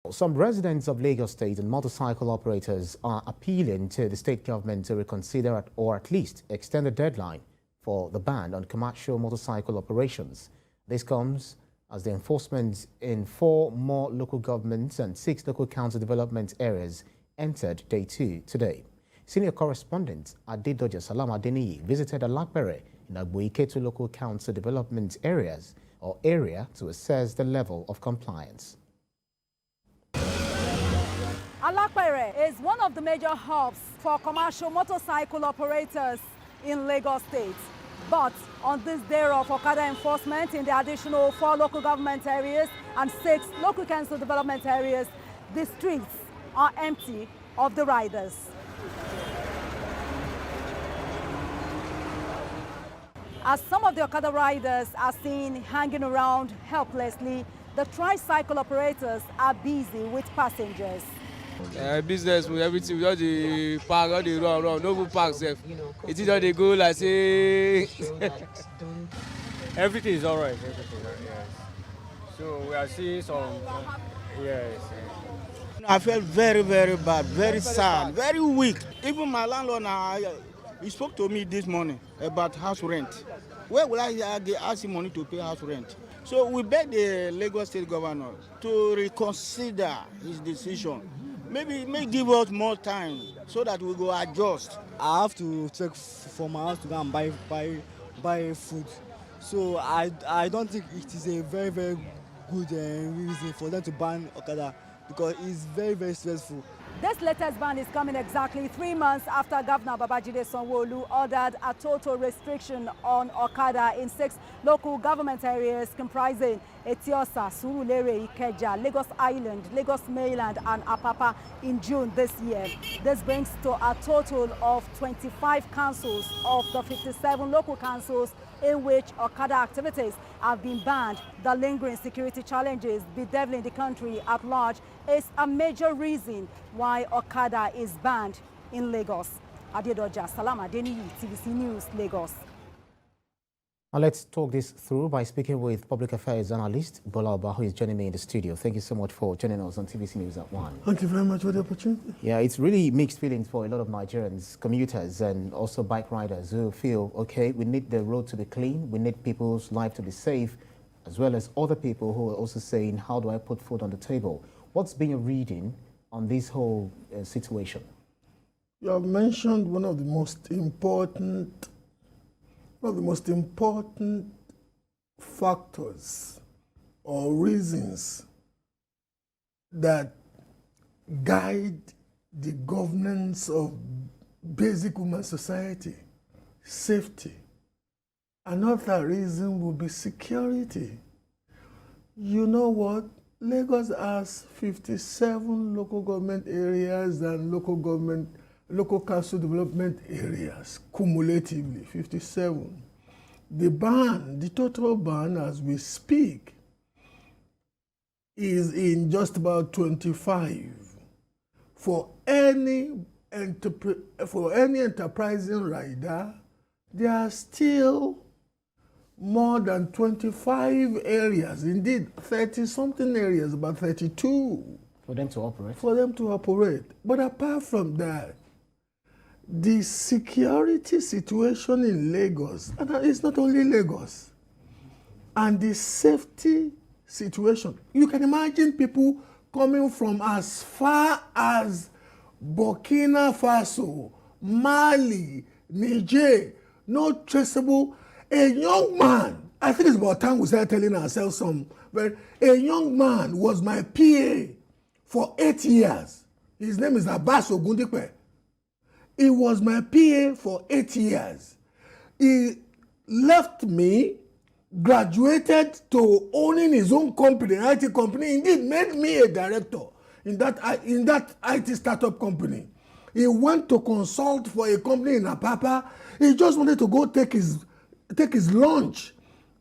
Some residents of Lagos State and motorcycle operators are appealing to the state government to reconsider or at least extend the deadline for the ban on commercial motorcycle operations. This comes as the enforcement in 4 more local governments and 6 local council development areas entered day 2 today. Senior correspondent Adedoja Salam Adeniyi visited Alapere in Agboiketu local council development area to assess the level of compliance. Alapere is one of the major hubs for commercial motorcycle operators in Lagos State. But on this day of Okada enforcement in the additional 4 local government areas and 6 local council development areas, the streets are empty of the riders. As some of the Okada riders are seen hanging around helplessly, the tricycle operators are busy with passengers. Business with everything, we all the park, all the run, no park safe. It is all they go like say. Everything is alright. Yes. So we are seeing some. Yes. I felt very, very bad, very sad, very weak. Even my landlord now, he spoke to me this morning about house rent. Where will I ask him money to pay house rent? So we beg the Lagos State governor to reconsider his decision. Maybe give us more time so that we go adjust. I have to check for my house to go and buy food. So I don't think it is a very, very good reason for them to ban Okada because it's very, very stressful. This latest ban is coming exactly 3 months after Governor Babajide Sanwo-Olu ordered a total restriction on Okada in 6 local government areas comprising Etiosa, Surulere, Ikeja, Lagos Island, Lagos Mainland and Apapa in June this year. This brings to a total of 25 councils of the 57 local councils in which Okada activities have been banned. The lingering security challenges bedeviling the country at large is a major reason why Okada is banned in Lagos. Adedoja Salam Adeniyi, TVC News, Lagos. Now let's talk this through by speaking with Public Affairs Analyst Gbola Oba, who is joining me in the studio. Thank you so much for joining us on TVC News at 1. Thank you very much for the opportunity. Yeah, it's really mixed feelings for a lot of Nigerians, commuters and also bike riders who feel, okay, we need the road to be clean, we need people's life to be safe, as well as other people who are also saying, how do I put food on the table? What's been your reading on this whole situation? You have mentioned one of the most important factors or reasons that guide the governance of basic human society, safety. Another reason will be security. You know what? Lagos has 57 local government areas and local council development areas, cumulatively 57. The total ban as we speak is in just about 25. For any enterprising rider, there are still more than 25 areas, indeed 30-something areas, about 32. For them to operate? For them to operate. But apart from that, the security situation in Lagos, and it's not only Lagos, and the safety situation. You can imagine people coming from as far as Burkina Faso, Mali, Niger, no traceable. A young man, I think it's about time we started telling ourselves but a young man was my PA for 8 years. His name is Abbas Ogundipe. He was my PA for 8 years. He left me, graduated to owning his own company, an IT company, indeed made me a director in that IT startup company. He went to consult for a company in Apapa. He just wanted to go take his lunch.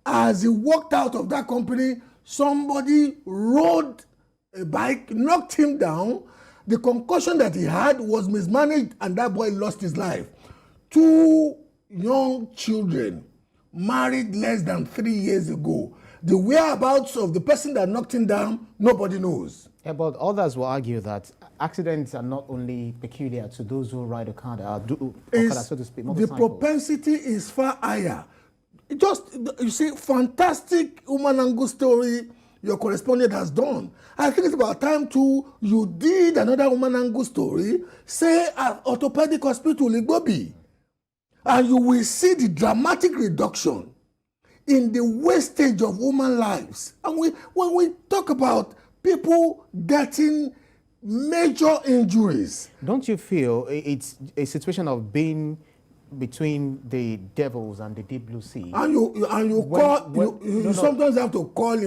As he walked out of that company, somebody rode a bike, knocked him down. The concussion that he had was mismanaged and that boy lost his life. 2 young children married less than 3 years ago. The whereabouts of the person that knocked him down, nobody knows. Yeah, but others will argue that accidents are not only peculiar to those who ride Okada, so to speak, The motorcycles. propensity is far higher. You see, fantastic human angle story your correspondent has done. I think it's about time too you did another human angle story, say at orthopedic hospital in Igbobi, and you will see the dramatic reduction in the wastage of human lives. And when we talk about people getting major injuries. Don't you feel it's a situation of being between the devils and the deep blue sea? And you sometimes have to call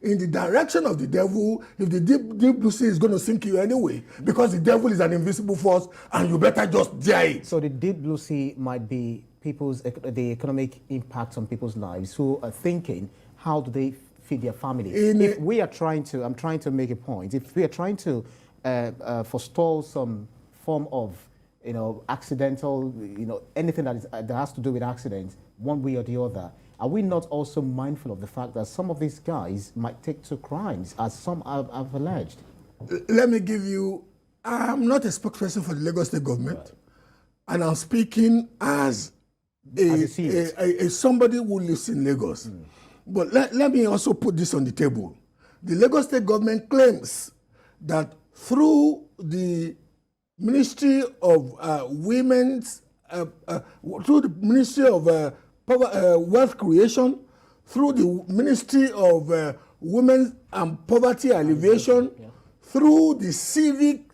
in the direction of the devil if the deep blue sea is going to sink you anyway, because the devil is an invisible force and you better just dare it. So the deep blue sea might be the economic impact on people's lives who are thinking, how do they feed their family? I'm trying to make a point. If we are trying to forestall some form of, accidental, anything that has to do with accidents, one way or the other, are we not also mindful of the fact that some of these guys might take to crimes, as some have alleged? Let me give you, I'm not a spokesperson for the Lagos State government, and I'm speaking as somebody who lives in Lagos. But let me also put this on the table. The Lagos State government claims that through the Ministry of through the Ministry of Wealth Creation, through the Ministry of Women and Poverty Alleviation, through the civic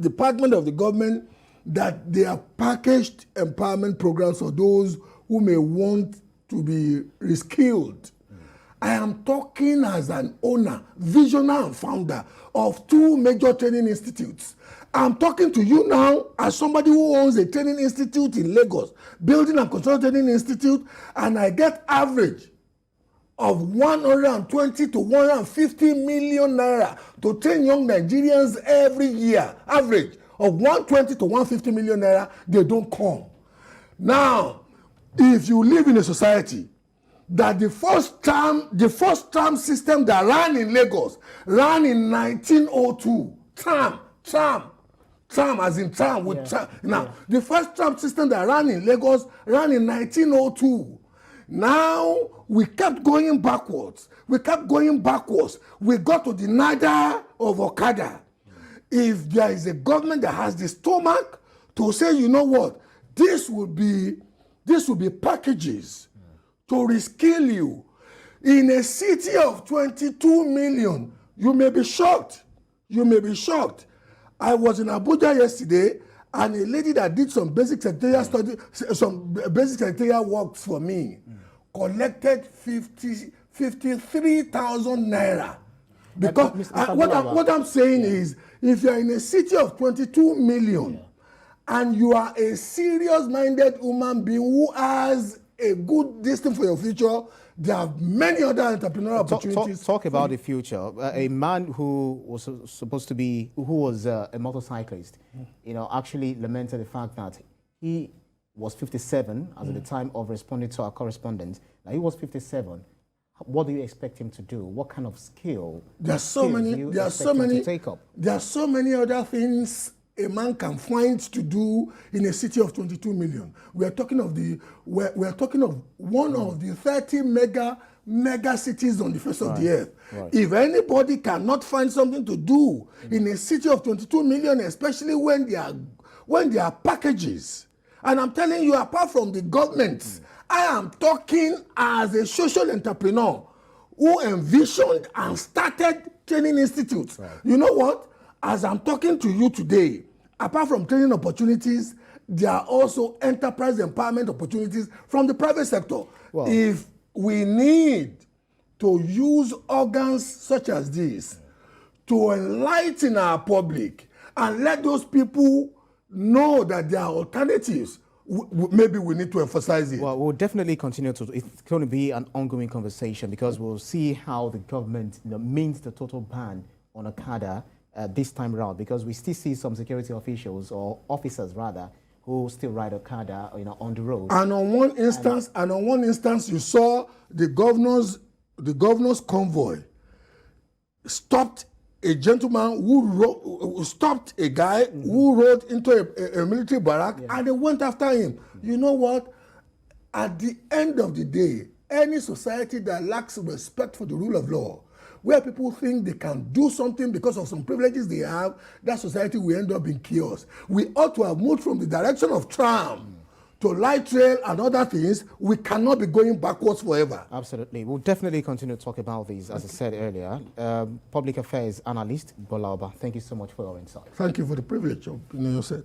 department of the government, that they have packaged empowerment programs for those who may want to be reskilled. I am talking as an owner, visionary and founder of 2 major training institutes. I'm talking to you now as somebody who owns a training institute in Lagos, Building and Construction Training Institute, and I get average of 120 to 150 million naira to train young Nigerians every year. Average of 120 to 150 million naira, they don't come. Now, if you live in a society that the first term system that ran in Lagos ran in 1902, term as in term with term. Now, the first term system that ran in Lagos ran in 1902. Now, we kept going backwards. We got to the nadir of Okada. If there is a government that has the stomach to say, you know what, this will be packages to reskill you in a city of 22 million, you may be shocked. I was in Abuja yesterday, and a lady that did some basic secretarial works for me collected 53,000 naira. Because what I'm saying is, if you are in a city of 22 million and you are a serious-minded human being who has a good distance for your future, there are many other entrepreneurial opportunities. Talk about the future. A man who was a motorcyclist, actually lamented the fact that he was 57 as at the time of responding to our correspondent. Now he was 57. What do you expect him to do? What kind of skill? There are so many other things a man can find to do in a city of 22 million. We are talking of one of the 30 mega cities on the face of the earth. Right. If anybody cannot find something to do in a city of 22 million, especially when there are packages, and I'm telling you, apart from the government, I am talking as a social entrepreneur who envisioned and started training institutes. Right. You know what? As I'm talking to you today, apart from training opportunities, there are also enterprise empowerment opportunities from the private sector. Wow. If we need to use organs such as this to enlighten our public and let those people know that there are alternatives, maybe we need to emphasize it. Well, we'll definitely continue to. It's going to be an ongoing conversation because we'll see how the government means the total ban on Okada this time around, because we still see some security officials or officers rather who still ride Okada on the road. And on one instance, you saw the governor's convoy stopped a gentleman who stopped a guy who rode into a military barrack, and they went after him. You know what? At the end of the day, any society that lacks respect for the rule of law, where people think they can do something because of some privileges they have, that society will end up in chaos. We ought to have moved from the direction of tram to light rail and other things. We cannot be going backwards forever. Absolutely. We'll definitely continue to talk about these, as I said earlier. Public Affairs Analyst Gbola Oba, thank you so much for your insight. Thank you for the privilege of being on your set.